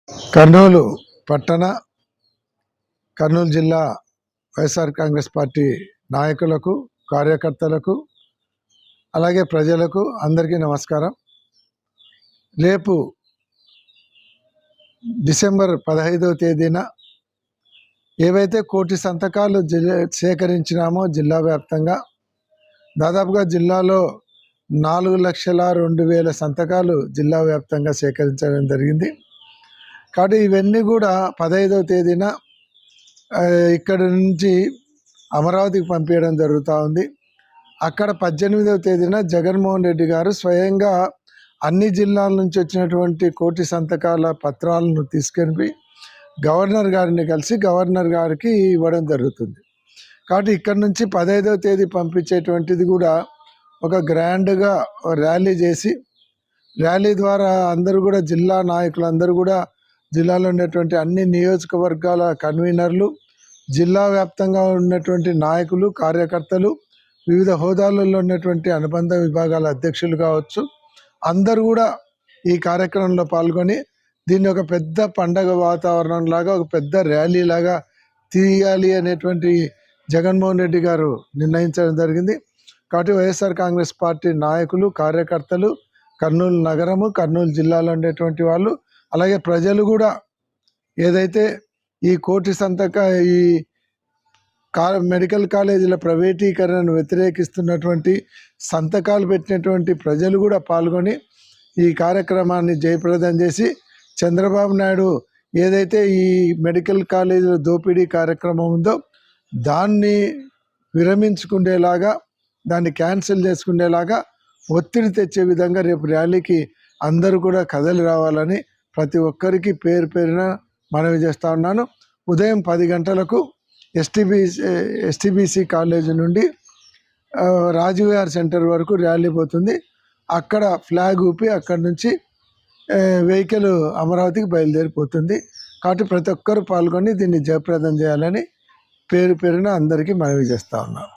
కర్నూలు పట్టణ కర్నూలు జిల్లా వైఎస్ఆర్ కాంగ్రెస్ పార్టీ నాయకులకు, కార్యకర్తలకు, అలాగే ప్రజలకు అందరికీ నమస్కారం. రేపు డిసెంబర్ 15వ తేదీన ఏవైతే 1,000,000 సంతకాలు సేకరించినామో జిల్లా వ్యాప్తంగా దాదాపుగా జిల్లాలో 4,02,000 సంతకాలు జిల్లా వ్యాప్తంగా సేకరించడం జరిగింది. కాబట్టి ఇవన్నీ కూడా 15వ తేదీన ఇక్కడి నుంచి అమరావతికి పంపించడం జరుగుతూ ఉంది. అక్కడ 18వ తేదీన జగన్మోహన్ రెడ్డి గారు స్వయంగా అన్ని జిల్లాల నుంచి వచ్చినటువంటి 1,00,000 సంతకాల పత్రాలను తీసుకెళ్ళి గవర్నర్ గారిని కలిసి గవర్నర్ గారికి ఇవ్వడం జరుగుతుంది. కాబట్టి ఇక్కడ నుంచి 15వ తేదీ పంపించేటువంటిది కూడా ఒక గ్రాండ్గా ర్యాలీ చేసి, ర్యాలీ ద్వారా అందరూ కూడా జిల్లా నాయకులందరూ కూడా జిల్లాలో ఉన్నటువంటి అన్ని నియోజకవర్గాల కన్వీనర్లు, జిల్లా వ్యాప్తంగా ఉన్నటువంటి నాయకులు, కార్యకర్తలు, వివిధ హోదాలలో ఉన్నటువంటి అనుబంధ విభాగాల అధ్యక్షులు కావచ్చు, అందరూ కూడా ఈ కార్యక్రమంలో పాల్గొని దీన్ని ఒక పెద్ద పండగ వాతావరణం లాగా, ఒక పెద్ద ర్యాలీ లాగా తీయాలి అనేటువంటి జగన్మోహన్ రెడ్డి గారు నిర్ణయించడం జరిగింది. కాబట్టి వైఎస్ఆర్ కాంగ్రెస్ పార్టీ నాయకులు, కార్యకర్తలు, కర్నూలు నగరము, కర్నూలు జిల్లాలో ఉండేటువంటి వాళ్ళు, అలాగే ప్రజలు కూడా ఏదైతే ఈ 1,00,000 సంతక ఈ మెడికల్ కాలేజీల ప్రైవేటీకరణను వ్యతిరేకిస్తున్నటువంటి సంతకాలు పెట్టినటువంటి ప్రజలు కూడా పాల్గొని ఈ కార్యక్రమాన్ని జయప్రదం చేసి, చంద్రబాబు నాయుడు ఏదైతే ఈ మెడికల్ కాలేజీల దోపిడీ కార్యక్రమం ఉందో దాన్ని విరమించుకునేలాగా, దాన్ని క్యాన్సిల్ చేసుకునేలాగా ఒత్తిడి తెచ్చే విధంగా రేపు ర్యాలీకి అందరూ కూడా కదలి రావాలని ప్రతి ఒక్కరికి పేరు పేరున మనవి చేస్తూ ఉన్నాను. ఉదయం 10 గంటలకు ఎస్టీబీసీ కాలేజీ నుండి రాజీవ్గారి సెంటర్ వరకు ర్యాలీ పోతుంది. అక్కడ ఫ్లాగ్ ఊపి అక్కడి నుంచి వెహికల్ అమరావతికి బయలుదేరిపోతుంది. కాబట్టి ప్రతి ఒక్కరు పాల్గొని దీన్ని జయప్రదం చేయాలని పేరు పేరున అందరికీ మనవి చేస్తూ ఉన్నాను.